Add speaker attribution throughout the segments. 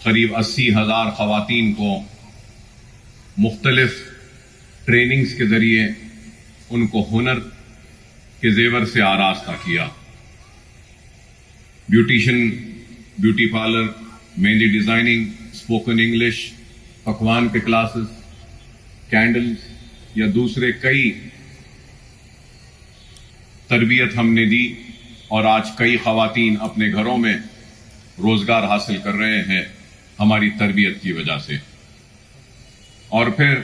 Speaker 1: قریب 80,000 خواتین کو مختلف ٹریننگز کے ذریعے ان کو ہنر کے زیور سے آراستہ کیا. بیوٹیشن، بیوٹی پارلر، مہندی ڈیزائننگ، اسپوکن انگلش، پکوان کے کلاسز، کینڈلز یا دوسرے کئی تربیت ہم نے دی، اور آج کئی خواتین اپنے گھروں میں روزگار حاصل کر رہے ہیں ہماری تربیت کی وجہ سے. اور پھر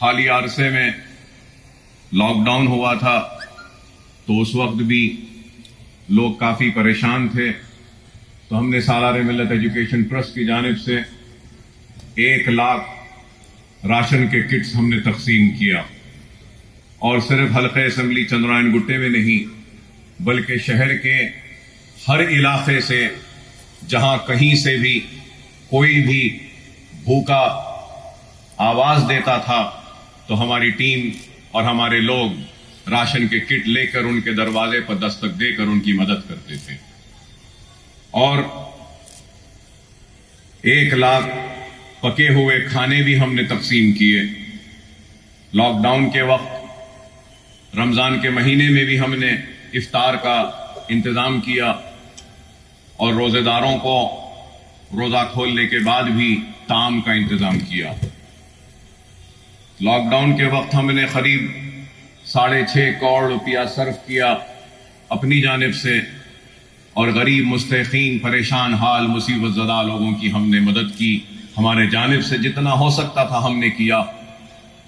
Speaker 1: حالیہ عرصے میں لاک ڈاؤن ہوا تھا تو اس وقت بھی لوگ کافی پریشان تھے، تو ہم نے سالار ملت ایجوکیشن ٹرسٹ کی جانب سے 1 لاکھ راشن کے کٹس ہم نے تقسیم کیا، اور صرف حلقہ اسمبلی چندرائن گٹے میں نہیں بلکہ شہر کے ہر علاقے سے جہاں کہیں سے بھی کوئی بھی بھوکا آواز دیتا تھا تو ہماری ٹیم اور ہمارے لوگ راشن کے کٹ لے کر ان کے دروازے پر دستک دے کر ان کی مدد کرتے تھے. اور 1 لاکھ پکے ہوئے کھانے بھی ہم نے تقسیم کیے. لاک ڈاؤن کے وقت رمضان کے مہینے میں بھی ہم نے افطار کا انتظام کیا، اور روزے داروں کو روزہ کھولنے کے بعد بھی طعام کا انتظام کیا. لاک ڈاؤن کے وقت ہم نے قریب 6.5 کروڑ روپیہ صرف کیا اپنی جانب سے، اور غریب، مستحقین، پریشان حال، مصیبت زدہ لوگوں کی ہم نے مدد کی. ہمارے جانب سے جتنا ہو سکتا تھا ہم نے کیا.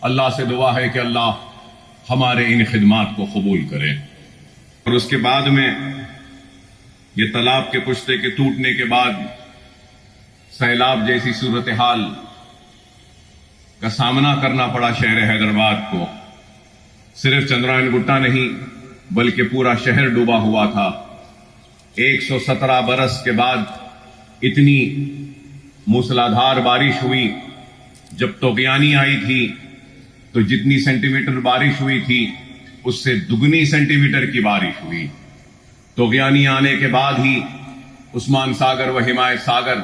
Speaker 1: اللہ سے دعا ہے کہ اللہ ہمارے ان خدمات کو قبول کرے. اور اس کے بعد میں یہ تالاب کے پشتے کے ٹوٹنے کے بعد سیلاب جیسی صورتحال کا سامنا کرنا پڑا شہر حیدرآباد کو. صرف چندرائن گٹا نہیں بلکہ پورا شہر ڈوبا ہوا تھا. 117 برس کے بعد اتنی موسلادھار بارش ہوئی. جب طغیانی آئی تھی تو جتنی سینٹی میٹر بارش ہوئی تھی اس سے دگنی سینٹی میٹر کی بارش ہوئی. طغیانی آنے کے بعد ہی عثمان ساگر و حمایت ساگر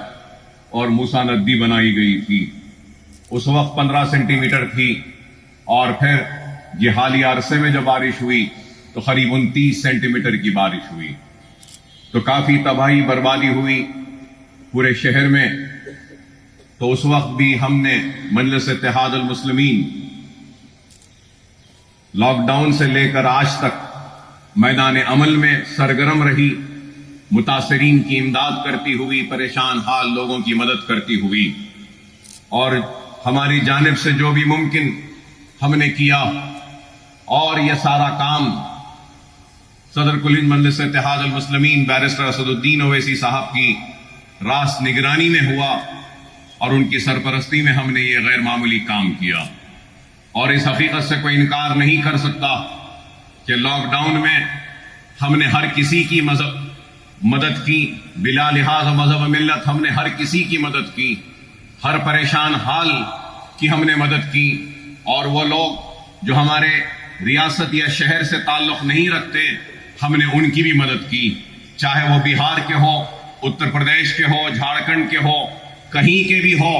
Speaker 1: اور موسیٰ ندی بنائی گئی تھی. اس وقت 15 سینٹی میٹر تھی، اور پھر یہ حالیہ عرصے میں جب بارش ہوئی تو قریب 29 سینٹی میٹر کی بارش ہوئی. تو کافی تباہی بربادی ہوئی پورے شہر میں. تو اس وقت بھی ہم نے مجلس اتحاد المسلمین لاک ڈاؤن سے لے کر آج تک میدان عمل میں سرگرم رہی، متاثرین کی امداد کرتی ہوئی، پریشان حال لوگوں کی مدد کرتی ہوئی. اور ہماری جانب سے جو بھی ممکن ہم نے کیا، اور یہ سارا کام صدر کل ہند مجلس اتحاد المسلمین بیرسٹر اسد الدین اویسی صاحب کی راست نگرانی میں ہوا، اور ان کی سرپرستی میں ہم نے یہ غیر معمولی کام کیا. اور اس حقیقت سے کوئی انکار نہیں کر سکتا کہ لاک ڈاؤن میں ہم نے ہر کسی کی مدد کی، بلا لحاظ مذہب و ملت ہم نے ہر کسی کی مدد کی، ہر پریشان حال کی ہم نے مدد کی. اور وہ لوگ جو ہمارے ریاست یا شہر سے تعلق نہیں رکھتے ہم نے ان کی بھی مدد کی، چاہے وہ بہار کے ہو، اتر پردیش کے ہو، جھارکھنڈ کے ہو، کہیں کے بھی ہو،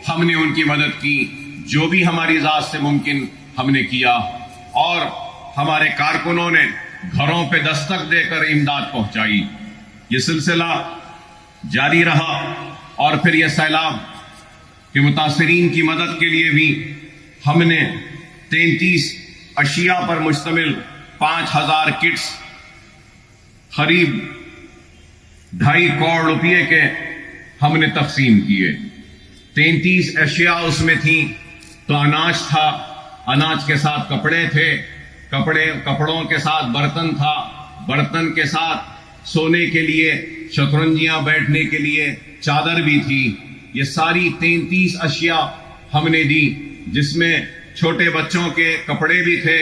Speaker 1: ہم نے ان کی مدد کی. جو بھی ہماری ذات سے ممکن ہم نے کیا، اور ہمارے کارکنوں نے گھروں پہ دستک دے کر امداد پہنچائی. یہ سلسلہ جاری رہا. اور پھر یہ سیلاب کے متاثرین کی مدد کے لیے بھی ہم نے 33 اشیاء پر مشتمل 5000 کٹس قریب 2.5 کروڑ روپئے کے ہم نے تقسیم کیے. 33 اشیاء اس میں تھیں. تو اناج تھا، اناج کے ساتھ کپڑے تھے، کپڑوں کے ساتھ برتن تھا، برتن کے ساتھ سونے کے لیے شطرنجیاں بیٹھنے کے لیے چادر بھی تھی. یہ ساری 33 اشیاء ہم نے دی، جس میں چھوٹے بچوں کے کپڑے بھی تھے،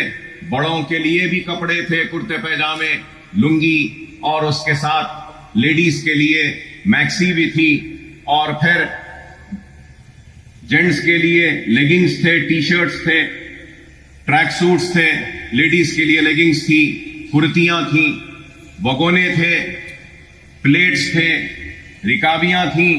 Speaker 1: بڑوں کے لیے بھی کپڑے تھے، کرتے پیجامے، لنگی، اور اس کے ساتھ لیڈیز کے لیے میکسی بھی تھی. اور پھر جینٹس کے لیے لیگنگز تھے، ٹی شرٹس تھے، ٹریک سوٹس تھے، لیڈیز کے لیے لیگنگز تھی، کرتیاں تھیں، بگونے تھے، پلیٹس تھے، رکابیاں تھیں،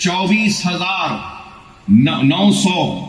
Speaker 1: 24,900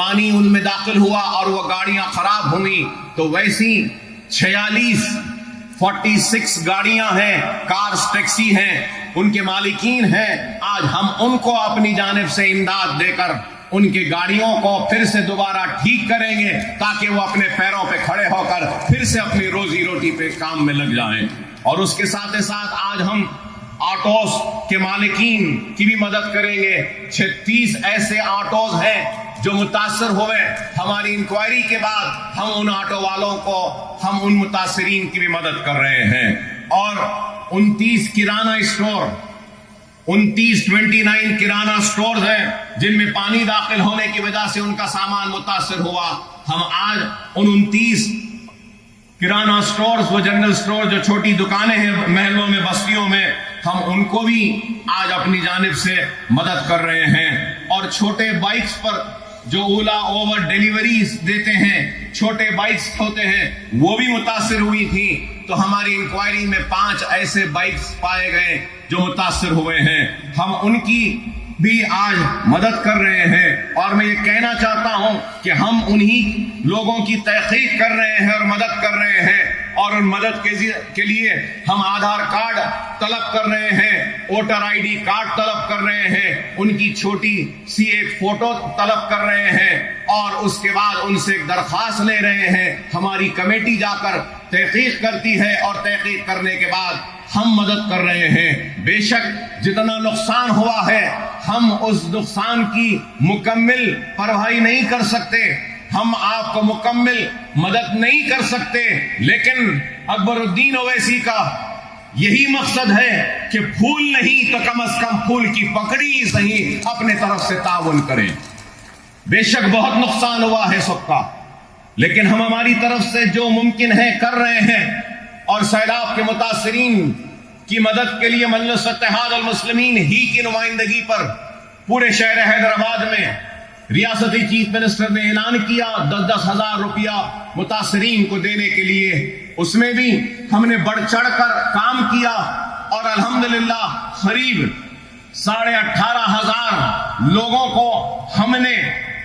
Speaker 1: پانی ان میں داخل ہوا اور وہ گاڑیاں خراب ہوئیں تو ویسی 46 گاڑیاں ہیں، کارز ٹیکسی ہیں، ان کے مالکین ہیں. آج ہم ان کو اپنی جانب سے امداد دے کر ان کی گاڑیوں کو پھر سے دوبارہ ٹھیک کریں گے تاکہ وہ اپنے پیروں پہ کھڑے ہو کر پھر سے اپنی روزی روٹی پہ کام میں لگ جائیں. اور اس کے ساتھ ساتھ آج ہم آٹوز کے مالکین کی بھی مدد کریں گے. 36 ایسے آٹوز ہیں جو متاثر ہوئے. ہماری انکوائری کے بعد ہم ان آٹو والوں کو، ہم ان متاثرین کی بھی مدد کر رہے ہیں. اور 29 کرانہ اسٹور، 29 کرانہ اسٹورز ہیں جن میں پانی داخل ہونے کی وجہ سے ان کا سامان متاثر ہوا. ہم آج ان 29 کرانہ اسٹورز، وہ جنرل اسٹور جو چھوٹی دکانیں ہیں محلوں میں، بستیوں میں، ہم ان کو بھی آج اپنی جانب سے مدد کر رہے ہیں. اور چھوٹے بائکس پر جو اولا اوور ڈیلیوریز دیتے ہیں، چھوٹے بائکس ہوتے ہیں، وہ بھی متاثر ہوئی تھی. تو ہماری انکوائری میں 5 ایسے بائکس پائے گئے جو متاثر ہوئے ہیں. ہم ان کی بھی آج مدد کر رہے ہیں. اور میں یہ کہنا چاہتا ہوں کہ ہم انہی لوگوں کی تحقیق کر رہے ہیں اور مدد کر رہے ہیں. اور ان مدد کے لیے ہم آدھار کارڈ طلب کر رہے ہیں، ووٹر آئی ڈی کارڈ طلب کر رہے ہیں، ان کی چھوٹی سی ایک فوٹو طلب کر رہے ہیں، اور اس کے بعد ان سے ایک درخواست لے رہے ہیں. ہماری کمیٹی جا کر تحقیق کرتی ہے اور تحقیق کرنے کے بعد ہم مدد کر رہے ہیں. بے شک جتنا نقصان ہوا ہے ہم اس نقصان کی مکمل بھرپائی نہیں کر سکتے، ہم آپ کو مکمل مدد نہیں کر سکتے، لیکن اکبر الدین اویسی کا یہی مقصد ہے کہ پھول نہیں تو کم از کم پھول کی پکڑی ہی صحیح اپنے طرف سے تعاون کریں. بے شک بہت نقصان ہوا ہے سب کا، لیکن ہم ہماری طرف سے جو ممکن ہے کر رہے ہیں. اور سیلاب کے متاثرین کی مدد کے لیے مجلس اتحاد المسلمین ہی کی نمائندگی پر پورے شہر حیدرآباد میں ریاستی چیف منسٹر نے اعلان کیا 10,000 ہزار روپیہ متاثرین کو دینے کے لیے. اس میں بھی ہم نے بڑھ چڑھ کر کام کیا اور الحمدللہ قریب 18,500 لوگوں کو ہم نے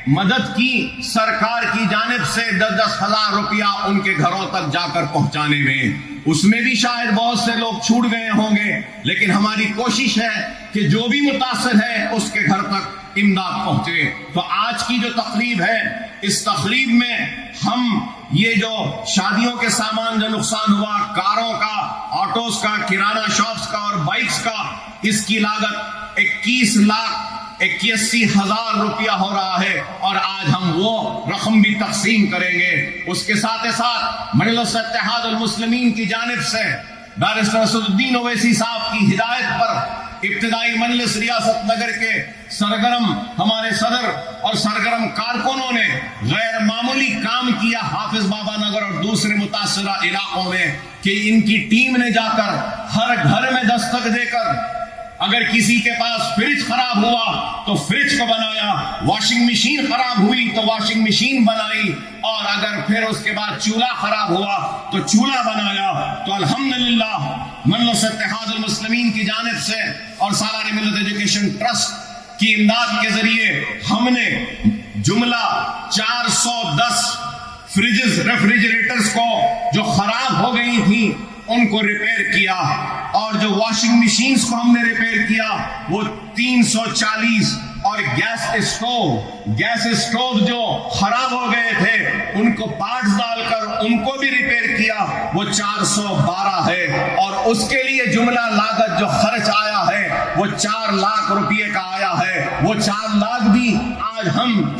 Speaker 1: مدد کی سرکار کی جانب سے 10,000 ہزار روپیہ ان کے گھروں تک جا کر پہنچانے میں. اس میں بھی شاید بہت سے لوگ چھوٹ گئے ہوں گے، لیکن ہماری کوشش ہے کہ جو بھی متاثر ہے اس کے گھر تک امداد پہنچے. تو آج کی جو تقریب ہے، اس تقریب میں ہم یہ جو شادیوں کے سامان جو نقصان ہوا، کاروں کا، آٹوز کا، کرانہ شاپس کا اور بائکس کا، اس کی لاگت 21,81,000 روپیہ ہو رہا ہے. اور آج ہم وہ رقم بھی تقسیم کریں گے. اس کے ساتھ ساتھ مجلس اتحاد المسلمین کی جانب سے بیرسٹر اسد الدین اویسی صاحب کی ہدایت پر ابتدائی مجلس ریاست نگر کے سرگرم ہمارے صدر اور سرگرم کارکنوں نے غیر معمولی کام کیا حافظ بابا نگر اور دوسرے متاثرہ علاقوں میں، کہ ان کی ٹیم نے جا کر ہر گھر میں دستک دے کر اگر کسی کے پاس فریج خراب ہوا تو فریج کو بنایا، واشنگ مشین خراب ہوئی تو واشنگ مشین بنائی، اور اگر پھر اس کے بعد چولہا خراب ہوا تو چولہا بنایا. تو الحمدللہ مجلس اتحاد المسلمین کی جانب سے اور سالار ملت ایجوکیشن ٹرسٹ کی امداد کے ذریعے ہم نے جملہ 410 فریجز، ریفریجریٹرز کو جو خراب ہو گئی تھی ان کو ریپیئر کیا، اور جو واشنگ مشینز کو ہم نے ریپیئر کیا وہ 340، اور گیس اسٹوو جو خراب ہو گئے تھے ان کو پارٹس ڈال کر ان کو بھی ریپیئر کیا، وہ 412 ہے. اور اس کے لیے جملہ لاگت جو خرچ آیا ہے وہ 4 لاکھ روپئے کا آیا ہے. وہ 4 لاکھ بھی آج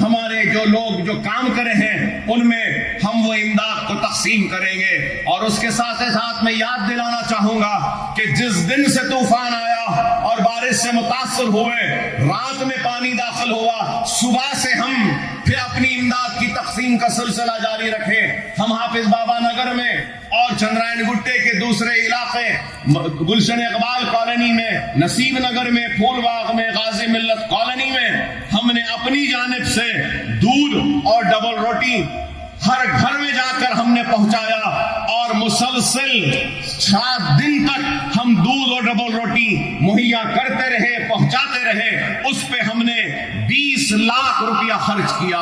Speaker 1: ہمارے جو لوگ جو کام کرے ہیں ان میں ہم وہ امداد کو تقسیم کریں گے. اور اس کے ساتھ ساتھ میں یاد دلانا چاہوں گا کہ جس دن سے طوفان آیا اور بارش سے متاثر ہوئے، رات میں پانی داخل ہوا، صبح سے ہم پھر اپنی امداد کی تقسیم کا سلسلہ جاری رکھے. ہم حافظ بابا نگر میں اور چندرائن گٹے کے دوسرے علاقے، گلشن اقبال کالونی میں، نصیب نگر میں، پھول باغ میں، غازی ملت کالونی میں ہم نے اپنی جانب سے دودھ اور ڈبل روٹی ہر گھر میں جا کر ہم نے پہنچایا، اور مسلسل 7 دن تک ہم دودھ اور ڈبل روٹی مہیا کرتے رہے، پہنچاتے رہے. اس پہ ہم نے 20 لاکھ روپیہ خرچ کیا.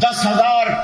Speaker 1: 10,000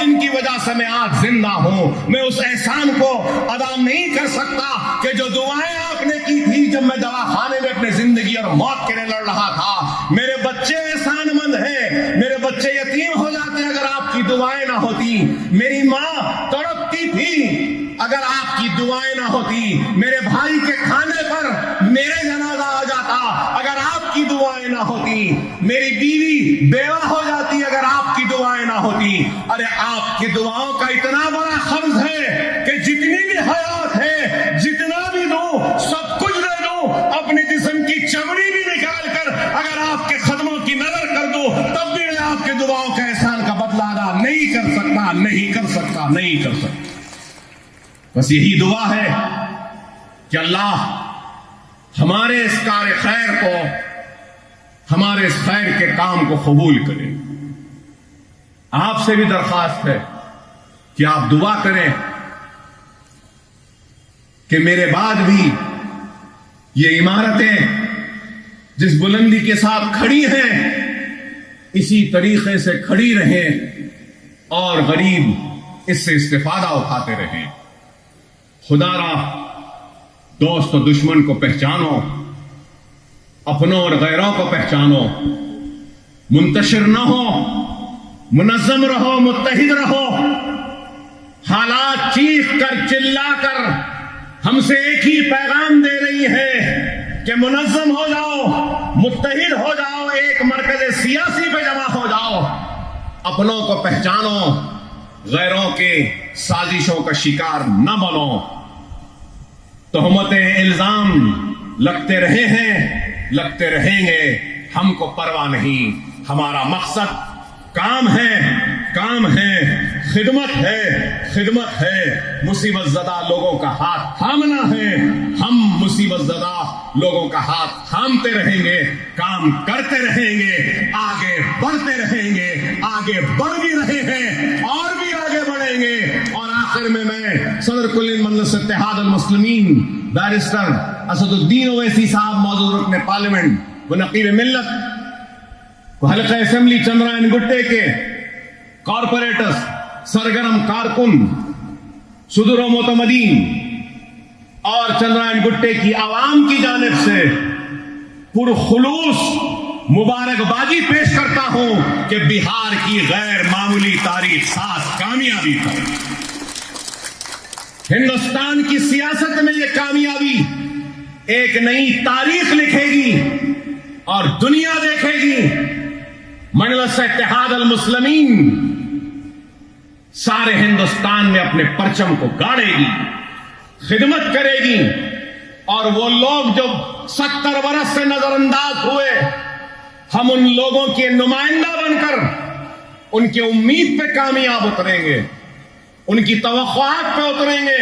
Speaker 1: جن کی وجہ سے میں آج زندہ ہوں. میں اس احسان کو ادا نہیں کر سکتا کہ جو دعائیں آپ نے کی تھی جب میں دواخانے میں اپنے زندگی اور موت کے لیے لڑ رہا تھا. میرے بچے احسان مند ہیں, میرے بچے یتیم ہو جاتے اگر آپ کی دعائیں نہ ہوتی. میری ماں تڑپتی تھی اگر آپ کی دعائیں نہ ہوتی. میرے بھائی کے کھانے پر میرے جنازہ آ جاتا اگر آپ کی دعائیں نہ ہوتی. میری بیوی بیوہ ہو جاتی اگر آپ کی دعائیں نہ ہوتی. ارے آپ کی دعاؤں کا اتنا بڑا قرض ہے کہ جتنی بھی حیات ہے, جتنا بھی دوں سب کچھ دے دوں, اپنے جسم کی چمڑی بھی نکال کر اگر آپ کے قدموں کی نظر کر دوں تب بھی میں آپ کے دعاؤں کا احسان کا بدلہ ادا نہیں کر سکتا, نہیں کر سکتا, نہیں کر سکتا. بس یہی دعا ہے کہ اللہ ہمارے اس کار خیر کو, ہمارے اس خیر کے کام کو قبول کرے. آپ سے بھی درخواست ہے کہ آپ دعا کریں کہ میرے بعد بھی یہ عمارتیں جس بلندی کے ساتھ کھڑی ہیں اسی طریقے سے کھڑی رہیں اور غریب اس سے استفادہ اٹھاتے رہیں. خدا را دوست و دشمن کو پہچانو, اپنوں اور غیروں کو پہچانو, منتشر نہ ہو, منظم رہو, متحد رہو. حالات چیخ کر چلا کر ہم سے ایک ہی پیغام دے رہی ہے کہ منظم ہو جاؤ, متحد ہو جاؤ, ایک مرکز سیاسی پہ جمع ہو جاؤ. اپنوں کو پہچانو, غیروں کے سازشوں کا شکار نہ بنو. تہمتیں الزام لگتے رہے ہیں, لگتے رہیں گے, ہم کو پرواہ نہیں. ہمارا مقصد کام ہے, کام ہے, خدمت ہے, خدمت ہے. مصیبت زدہ لوگوں کا ہاتھ تھامنا ہے. ہم مصیبت زدہ لوگوں کا ہاتھ تھامتے رہیں گے, کام کرتے رہیں گے, آگے بڑھتے رہیں گے, آگے بڑھ بھی رہے ہیں اور بھی آگے بڑھیں گے. اور آخر میں صدر کل مجلس اتحاد المسلمین بیرسٹر اسد الدین اویسی صاحب, موجود رکن پارلیمنٹ و نقیب ملت حلقہ اسمبلی چندرائن گٹے کے کارپوریٹرز, سرگرم کارکن, صدور و معتمدین اور چندرائن گٹے کی عوام کی جانب سے پرخلوص مبارکبادی پیش کرتا ہوں کہ بہار کی غیر معمولی تاریخ ساز کامیابی پر ہندوستان کی سیاست میں یہ کامیابی ایک نئی تاریخ لکھے گی اور دنیا دیکھے گی. مجلس اتحاد المسلمین سارے ہندوستان میں اپنے پرچم کو گاڑے گی, خدمت کرے گی. اور وہ لوگ جو 70 برس سے نظر انداز ہوئے, ہم ان لوگوں کے نمائندہ بن کر ان کی امید پہ کامیاب اتریں گے, ان کی توقعات پہ اتریں گے.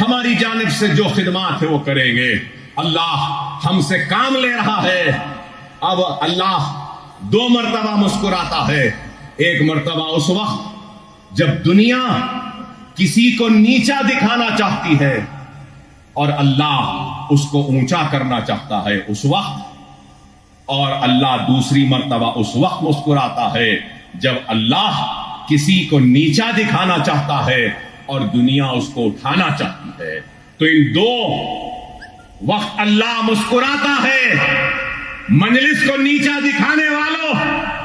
Speaker 1: ہماری جانب سے جو خدمات ہے وہ کریں گے. اللہ ہم سے کام لے رہا ہے. اب اللہ 2 مرتبہ مسکراتا ہے. ایک مرتبہ اس وقت جب دنیا کسی کو نیچا دکھانا چاہتی ہے اور اللہ اس کو اونچا کرنا چاہتا ہے اس وقت. اور اللہ دوسری مرتبہ اس وقت مسکراتا ہے جب اللہ کسی کو نیچا دکھانا چاہتا ہے اور دنیا اس کو اٹھانا چاہتی ہے. تو ان 2 وقت اللہ مسکراتا ہے. مجلس کو نیچا دکھانے والوں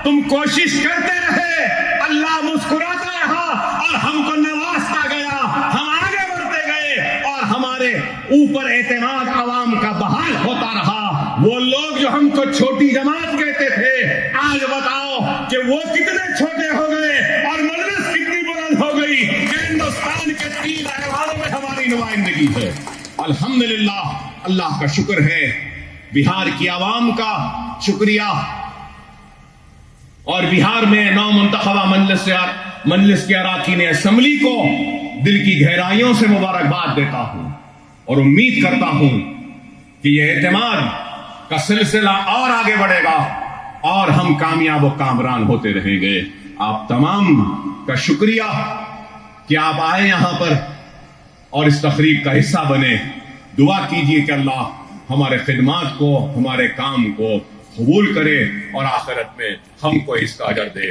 Speaker 1: تم کوشش کرتے رہے, اللہ مسکراتا رہا اور ہم کو نوازتا گیا. ہم آگے بڑھتے گئے اور ہمارے اوپر اعتماد عوام کا بحال ہوتا رہا. وہ لوگ جو ہم کو چھوٹی جماعت کہتے تھے, آج بتاؤ کہ وہ کتنے چھوٹے ہو گئے اور مجلس کتنی بلند ہو گئی کہ ہندوستان کے 3 ایوانوں میں ہماری نمائندگی ہے. الحمدللہ, اللہ کا شکر ہے, بہار کی عوام کا شکریہ. اور بہار میں نو منتخبہ مجلس کے اراکین اسمبلی کو دل کی گہرائیوں سے مبارکباد دیتا ہوں اور امید کرتا ہوں کہ یہ اعتماد کا سلسلہ اور آگے بڑھے گا اور ہم کامیاب و کامران ہوتے رہیں گے. آپ تمام کا شکریہ کہ آپ آئے یہاں پر اور اس تقریب کا حصہ بنے. دعا کیجئے کہ اللہ ہمارے خدمات کو, ہمارے کام کو قبول کرے اور آخرت میں ہم کو اس کا اجر دے.